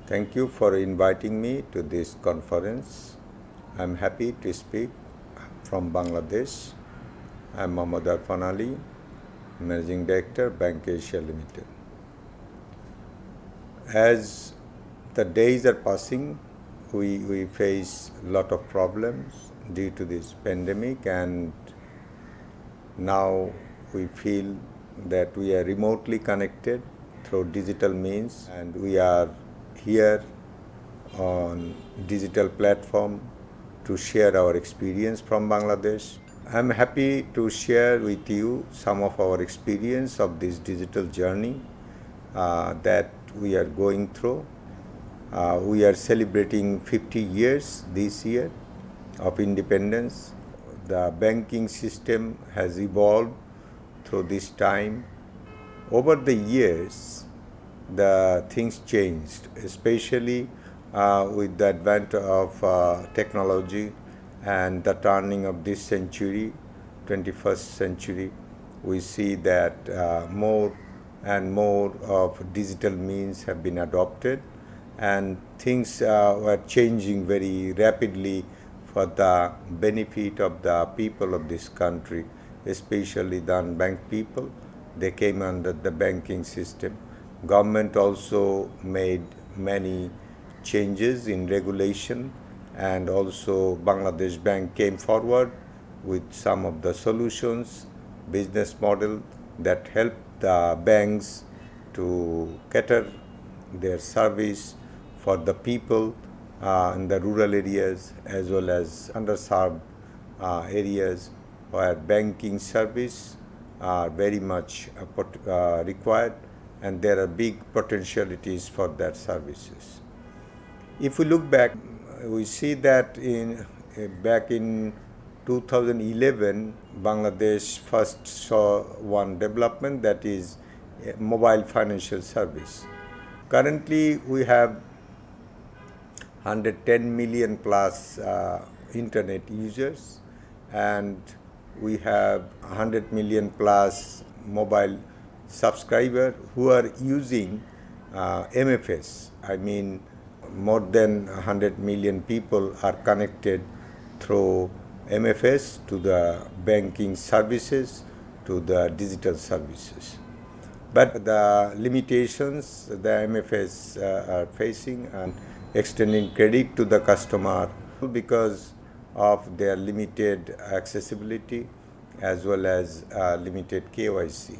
Thank you for inviting me to this conference. I'm happy to speak from Bangladesh. I'm Mohammad Arfan Ali, Managing Director, Bank Asia Limited. As the days are passing, we face a lot of problems due to this pandemic, and now we feel that we are remotely connected through digital means, and we are here on digital platform to share our experience from Bangladesh. I'm happy to share with you some of our experience of this digital journey that we are going through. We are celebrating 50 years this year of independence. The banking system has evolved through this time. Over the years, the things changed, especially with the advent of technology and the turning of this century, 21st century. We see that more and more of digital means have been adopted, and things were changing very rapidly for the benefit of the people of this country, especially the unbanked people. They came under the banking system. Government also made many changes in regulation, and also Bangladesh Bank came forward with some of the solutions, business model that helped the banks to cater their service for the people in the rural areas as well as underserved areas where banking service are very much required, and there are big potentialities for that services. If we look back, we see that back in 2011, Bangladesh first saw one development, that is mobile financial service. Currently, we have 110 million plus internet users, and we have 100 million plus mobile subscriber who are using MFS. I mean, more than 100 million people are connected through MFS to the banking services, to the digital services. But the limitations the MFS are facing and extending credit to the customer because of their limited accessibility as well as limited KYC.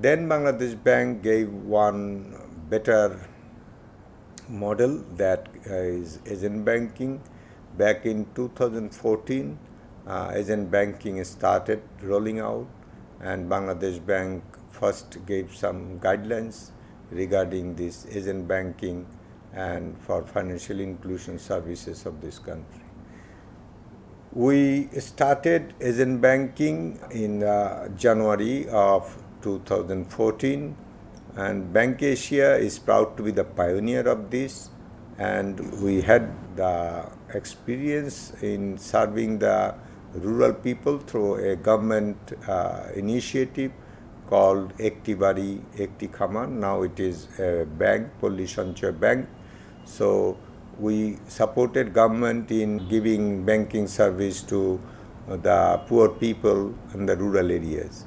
Then Bangladesh Bank gave one better model, that is agent banking. Back in 2014, agent banking started rolling out, and Bangladesh Bank first gave some guidelines regarding this agent banking and for financial inclusion services of this country. We started agent banking in January of 2014, and Bank Asia is proud to be the pioneer of this, and we had the experience in serving the rural people through a government initiative called Ekti Bari Ekti Khamar. Now it is a bank, Polli Sanchoy Bank. So we supported government in giving banking service to the poor people in the rural areas.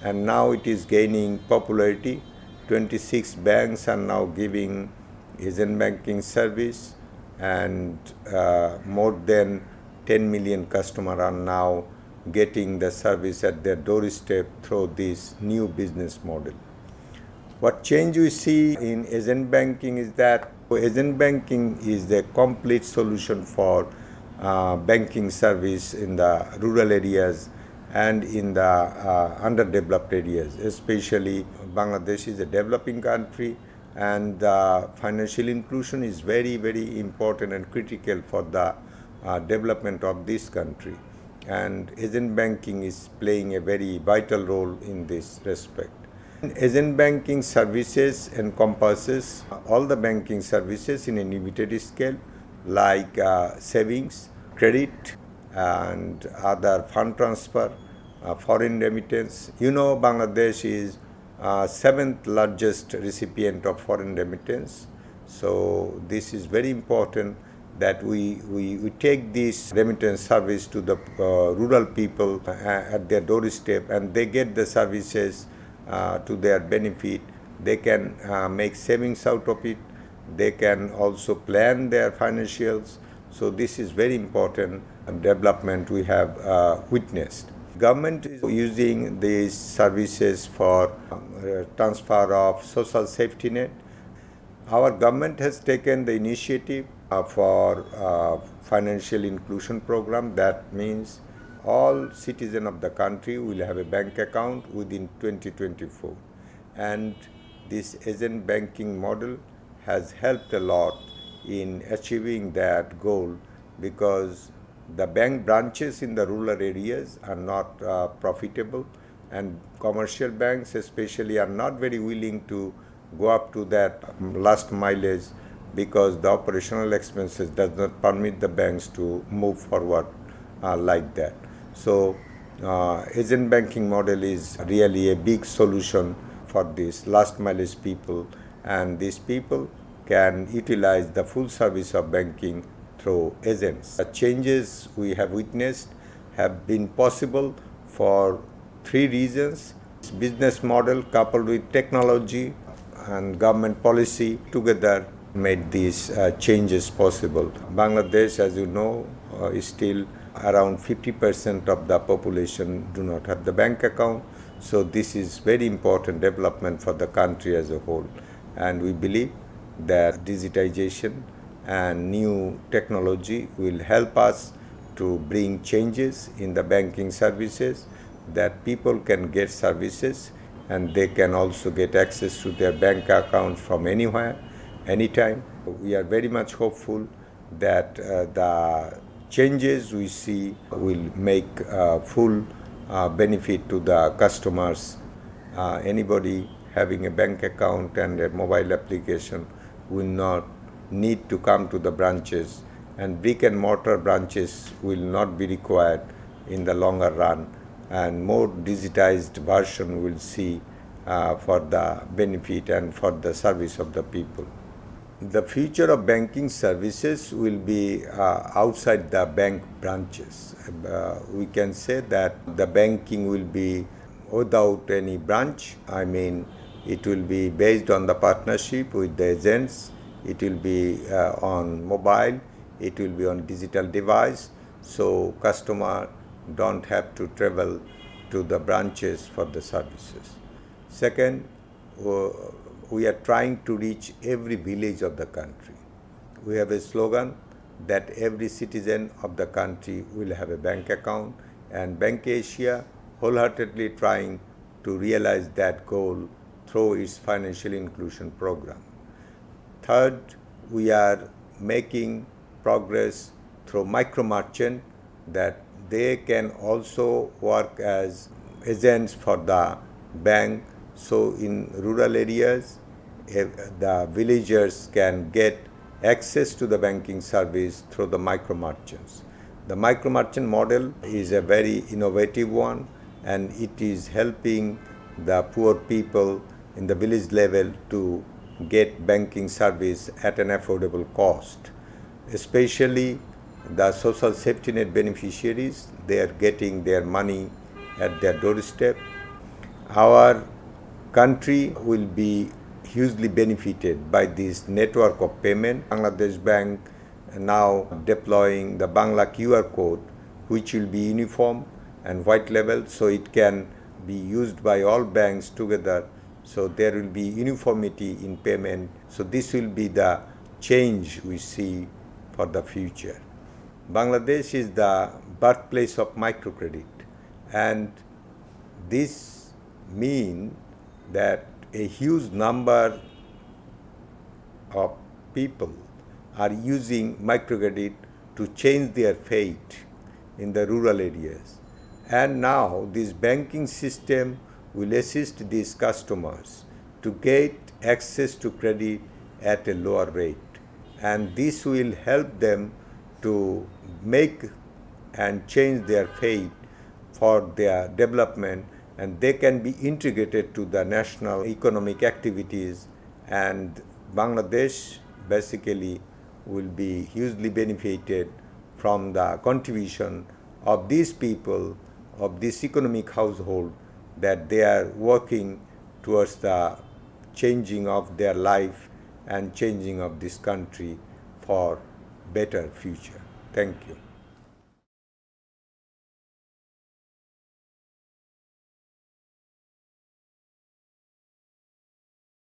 And now it is gaining popularity. 26 banks are now giving agent banking service, and more than 10 million customers are now getting the service at their doorstep through this new business model. What change we see in agent banking is that agent banking is the complete solution for banking service in the rural areas and in the underdeveloped areas. Especially Bangladesh is a developing country, and financial inclusion is very, very important and critical for the development of this country. And agent banking is playing a very vital role in this respect. Agent banking services encompasses all the banking services in a limited scale, like savings, credit, and other fund transfer, foreign remittance. You know, Bangladesh is seventh largest recipient of foreign remittance, So this is very important that we take this remittance service to the rural people at their doorstep, and they get the services to their benefit. They can make savings out of it. They can also plan their financials. So this is very important development we have witnessed. Government is using these services for transfer of social safety net. Our government has taken the initiative for financial inclusion program. That means all citizens of the country will have a bank account within 2024. And this agent banking model has helped a lot in achieving that goal, because the bank branches in the rural areas are not profitable, and commercial banks especially are not very willing to go up to that last mileage, because the operational expenses does not permit the banks to move forward like that. So agent banking model is really a big solution for this last mileage people, and these people can utilize the full service of banking through agents. The changes we have witnessed have been possible for three reasons: business model coupled with technology and government policy together made these changes possible. Bangladesh, as you know, is still around 50% of the population do not have the bank account. So this is very important development for the country as a whole. And we believe that digitization and new technology will help us to bring changes in the banking services, that people can get services and they can also get access to their bank accounts from anywhere, anytime. We are very much hopeful that the changes we see will make full benefit to the customers. Anybody having a bank account and a mobile application will not need to come to the branches, and brick and mortar branches will not be required in the longer run, and more digitized version will see for the benefit and for the service of the people. The future of banking services will be outside the bank branches. We can say that the banking will be without any branch. I mean, it will be based on the partnership with the agents. It will be on mobile. It will be on digital device. So customer don't have to travel to the branches for the services. Second, we are trying to reach every village of the country. We have a slogan that every citizen of the country will have a bank account, and Bank Asia wholeheartedly trying to realize that goal through its financial inclusion program. Third, we are making progress through micro merchant, that they can also work as agents for the bank. So in rural areas, the villagers can get access to the banking service through the micro merchants. The micro merchant model is a very innovative one, and it is helping the poor people in the village level to get banking service at an affordable cost. Especially the social safety net beneficiaries, they are getting their money at their doorstep. Our country will be hugely benefited by this network of payment. Bangladesh Bank now deploying the Bangla QR code, which will be uniform and white label, so it can be used by all banks together. So there will be uniformity in payment. So this will be the change we see for the future. Bangladesh is the birthplace of microcredit, and this means that a huge number of people are using microcredit to change their fate in the rural areas. And now this banking system will assist these customers to get access to credit at a lower rate. And this will help them to make and change their fate for their development, and they can be integrated to the national economic activities. And Bangladesh basically will be hugely benefited from the contribution of these people, of this economic household, that they are working towards the changing of their life and changing of this country for better future. Thank you.